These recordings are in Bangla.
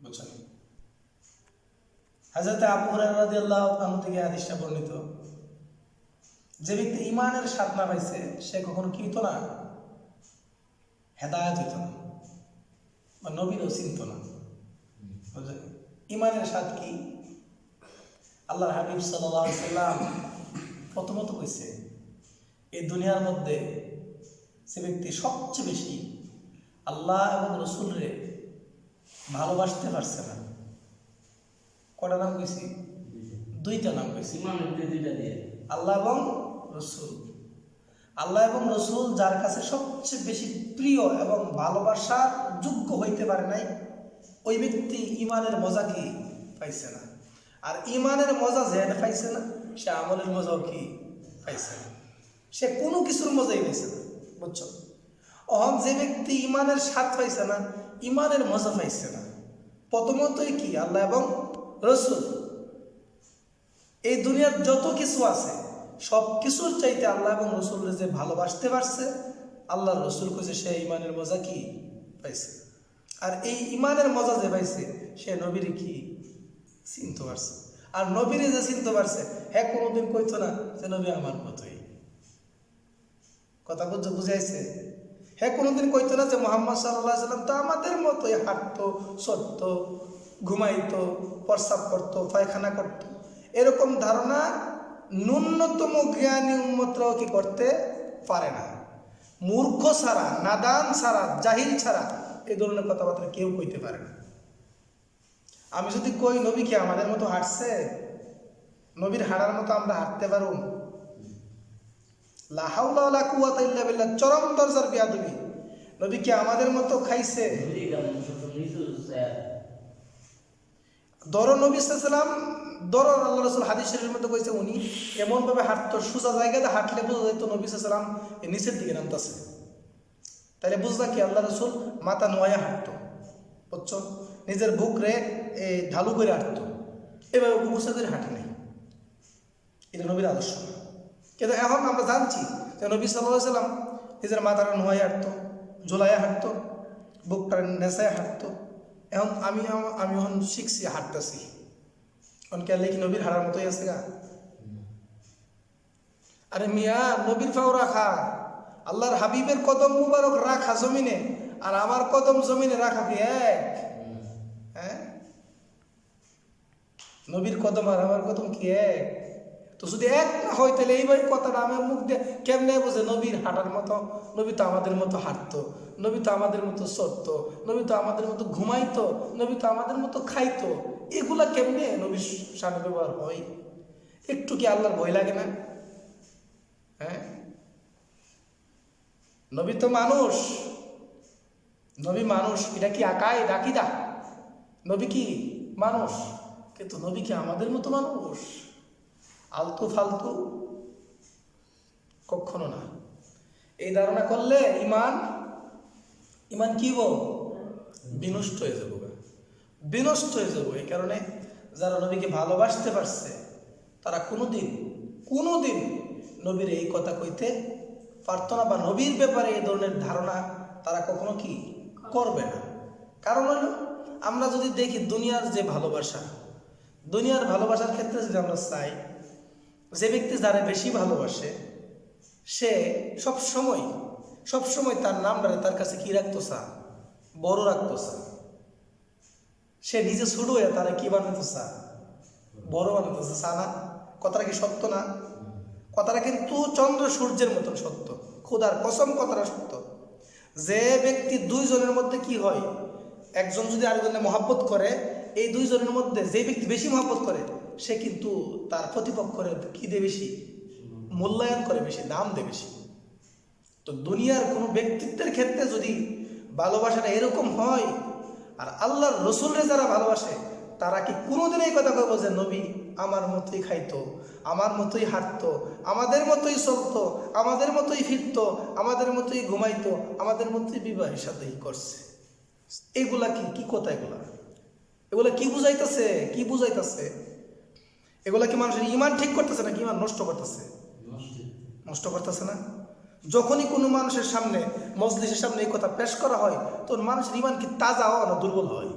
বুঝছেন? হযরত আবু হুরায়রা রাদিয়াল্লাহু আনহু থেকে হাদিসটা বর্ণিত, যে ব্যক্তি ইমানের স্বাদ না পাইছে সে কখনো কি হইতো না, হেদায়েত হইতো না, বা নবীরও চিনত না। বুঝলেন? ইমানের স্বাদ কি? আল্লাহর হাবিব সাল্লাল্লাহু আলাইহি সাল্লাম প্রথমত কইছে, এই দুনিয়ার মধ্যে যে ব্যক্তি সবচেয়ে বেশি আল্লাহ এবং রসুলরে ভালোবাসতে পারছে না, কটা নাম কইছি? দুইটা নাম কইছি, আল্লাহ এবং রসুল। আল্লাহ এবং রসুল যার কাছে সবচেয়ে বেশি প্রিয় এবং ভালোবাসার যোগ্য হইতে পারে নাই, ওই ব্যক্তি ইমানের মজা কি পাইছে না। আর ইমানের মজা যে পাইছে না, সে আমলের মজাও কি পাইছে না, সে কোনো কিছুর মজাই পাইছে না। বুঝছো? অহন যে ব্যক্তি ইমানের স্বাদ পাইছে না, ইমানের মজা পাইছে না, প্রথমতই কি আল্লাহ এবং রসুল। এই দুনিয়ার যত কিছু আছে সব কিছুর চাইতে আল্লাহ এবং রসুলের যে ভালোবাসতে পারছে, আল্লাহ রসুল কইছে সে ইমানের মজা কি পাইছে। আর এই ইমানের মজা যে পাইছে সে নবীর কি চিনতে পারছে। আর নবীরে যে চিনতে পারছে, হ্যাঁ কোনোদিন কইতো না যে নবী আমার মতোই। কথা বুঝাইছে? হ্যাঁ কোনোদিন কইতো না যে মুহাম্মদ সাল্লাল্লাহু আলাইহি সাল্লাম তো আমাদের মতোই হাঁটতো, চলতো, ঘুমাইতো, প্রস্রাব করতো, পায়খানা করতো। এরকম ধারণা ন্যূনতম জ্ঞানী উম্মতরাও কি করতে পারে না। মূর্খ ছাড়া, নাদান ছাড়া, জাহিল ছাড়া এই ধরনের কথাবার্তা কেউ কইতে পারে না। আমি যদি কই নবী কি আমাদের মতো হাঁটছে, নবীর হাঁটার মতো আমরা হাঁটতে পারুম? লা হাওলা ওয়ালা কুওয়াতা ইল্লা বিল্লাহ, চরম দরজার বিয়াদবি। নবী কি আমাদের মতো খাইছে? ধরো নবী সাল্লাল্লাহু আলাইহি সাল্লাম, ধরো আল্লাহ রাসূল হাদিস শরীফের মধ্যে কইছে উনি এমন ভাবে হাঁটতো, সোজা জায়গাতে হাঁটলে বোঝা যেত নবী সাল্লাল্লাহু আলাইহি সাল্লাম নিচের দিকে নামতেছে। তাহলে বুঝলা কি আল্লাহ রাসূল মাথা নোয়া হাঁটতো। বুঝছো? নিজের বুক রে ঢালু করে হাঁটতো, এভাবে বুঝা করে হাঁটে নাই। এটা নবীর আদর্শ। কিন্তু এখন আমরা জানছি যে নবী সাল্লাল্লাহু আলাইহি সাল্লাম নিজের মাথাটা নোয়াই হাঁটতো, ঝোলাইয়া হাঁটতো, বুকটা নেশায় হাঁটতো। এখন আমি এখন শিখছি, হাঁটতেছি। এখন কে কি নবীর হাঁটার মতোই আছে গা? আরে মিয়া, নবীর পাও রাখা, আল্লাহর হাবিবের কদম মুবারক রাখা জমিনে, আর আমার কদম জমিনে রাখা কি এক? হ্যাঁ, নবীর কদম আর আমার কদম কি এক? তো যদি এক না হয় তাহলে এইভাবে কথাটা আমার মুখ দিয়ে কেমনে বোঝে নবীর হাঁটার মতো? নবী তো আমাদের মতো হাঁটতো, নবী তো আমাদের মতো চড়তো, নবী তো আমাদের মতো ঘুমাইতো, নবী তো আমাদের মতো খাইতো। এগুলা কেমনে নবীর সামনে ব্যবহার হয়? একটু কি আল্লাহর ভয় লাগে না? হ্যাঁ, নবী তো মানুষ, নবী মানুষ। এটা কি আকায় ডাকিদা? নবী কি মানুষ, কিন্তু নবী কি আমাদের মতো মানুষ? আলতু ফালতু কখনো না। এই ধারণা করলে ইমান কি বিনষ্ট হয়ে যাবো, বিনষ্ট হয়ে যাবো। এই কারণে যারা নবীকে ভালোবাসতে পারছে তারা কোনোদিন নবীর এই কথা কইতে পারতো না, বা নবীর ব্যাপারে এই ধরনের ধারণা তারা কখনো কি করবে না। কারণ হলো, আমরা যদি দেখি দুনিয়ার যে ভালোবাসা, দুনিয়ার ভালোবাসার ক্ষেত্রে যদি আমরা চাই, যে ব্যক্তি যারা বেশি ভালোবাসে সে সবসময় তার নামটারে তার কাছে কি রাখতো চা, বড় রাখতো চা। সে নিজে ছোট হয়ে তারা কি বানাতো চা, বড় বানাতেছে চা। না, কথাটা কি সত্য না? কথাটা কিন্তু চন্দ্র সূর্যের মতন সত্য, খোদার কসম কথাটা সত্য। যে ব্যক্তি দুইজনের মধ্যে কি হয়, একজন যদি আরেকজনের মহব্বত করে, এই দুইজনের মধ্যে যে ব্যক্তি বেশি মহব্বত করে সে কিন্তু তার প্রতিপক্ষের কি দেয় বেশি, মূল্যায়ন করে বেশি, দাম দেয় বেশি। তো দুনিয়ার কোনো ব্যক্তিত্বের ক্ষেত্রে যদি ভালোবাসাটা এরকম হয়, আর আল্লাহর রসুলরে যারা ভালোবাসে তারা কি কোনোদিন এই কথা কইব যে নবী আমার মতোই খাইতো, আমার মতোই হাঁটতো, আমাদের মতোই চলতো, আমাদের মতোই ফিরতো, আমাদের মতোই ঘুমাইতো, আমাদের মতোই বিবাহের সাথে করছে? এগুলা কি কথা? এগুলা কি বুঝাইতেছে? এগুলা কি মানুষের ইমান ঠিক করতেছে নাকি ইমান নষ্ট করতেছে? নষ্ট করতেছে না? যখনই কোনো মানুষের সামনে, মজলিসের সামনে এই কথা পেশ করা হয়, তখন মানুষের ইমান কি তাজা হয় না দুর্বল হয়?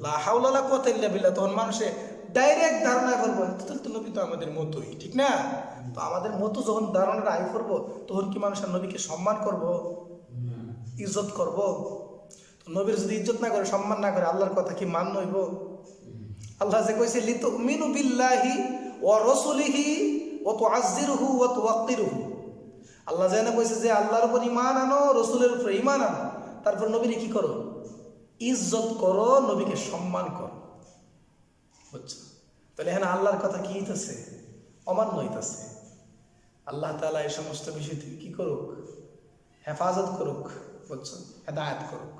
লা হাওলা ওয়ালা কুওয়াতা ইল্লা বিল্লাহ, তখন মানুষে ডাইরেক্ট ধারণা করবো তো নবী তো আমাদের মতোই, ঠিক না? তো আমাদের মতো যখন ধারণাটা আয় করবো, তখন কি মানুষের নবীকে সম্মান করব, ইজ্জত করব? তো নবীর যদি ইজ্জত না করে, সম্মান না করে, আল্লাহর কথা কি মান হইব? আল্লাহ যে কইছে লিতুমিনু বিল্লাহি ওয়া রাসূলিহি ওয়া তুআজ্জিরুহু ওয়া তুওয়াক্কিরুহু, আল্লাহ যেন কইছে যে আল্লাহর উপর ঈমান আনো, রাসূলের উপর ঈমান আনো, তারপর নবীকে কি করো? ইজ্জত করো, নবীকে সম্মান করো। বুঝছো? তাহলে এখানে আল্লাহর কথা কি হইতেছে? অমান্য হইতেছে। আল্লাহ তাআলা এই সমস্ত বিষয় থেকে কি করুক? হেফাজত করুক, বুঝছো, হেদায়েত করুক।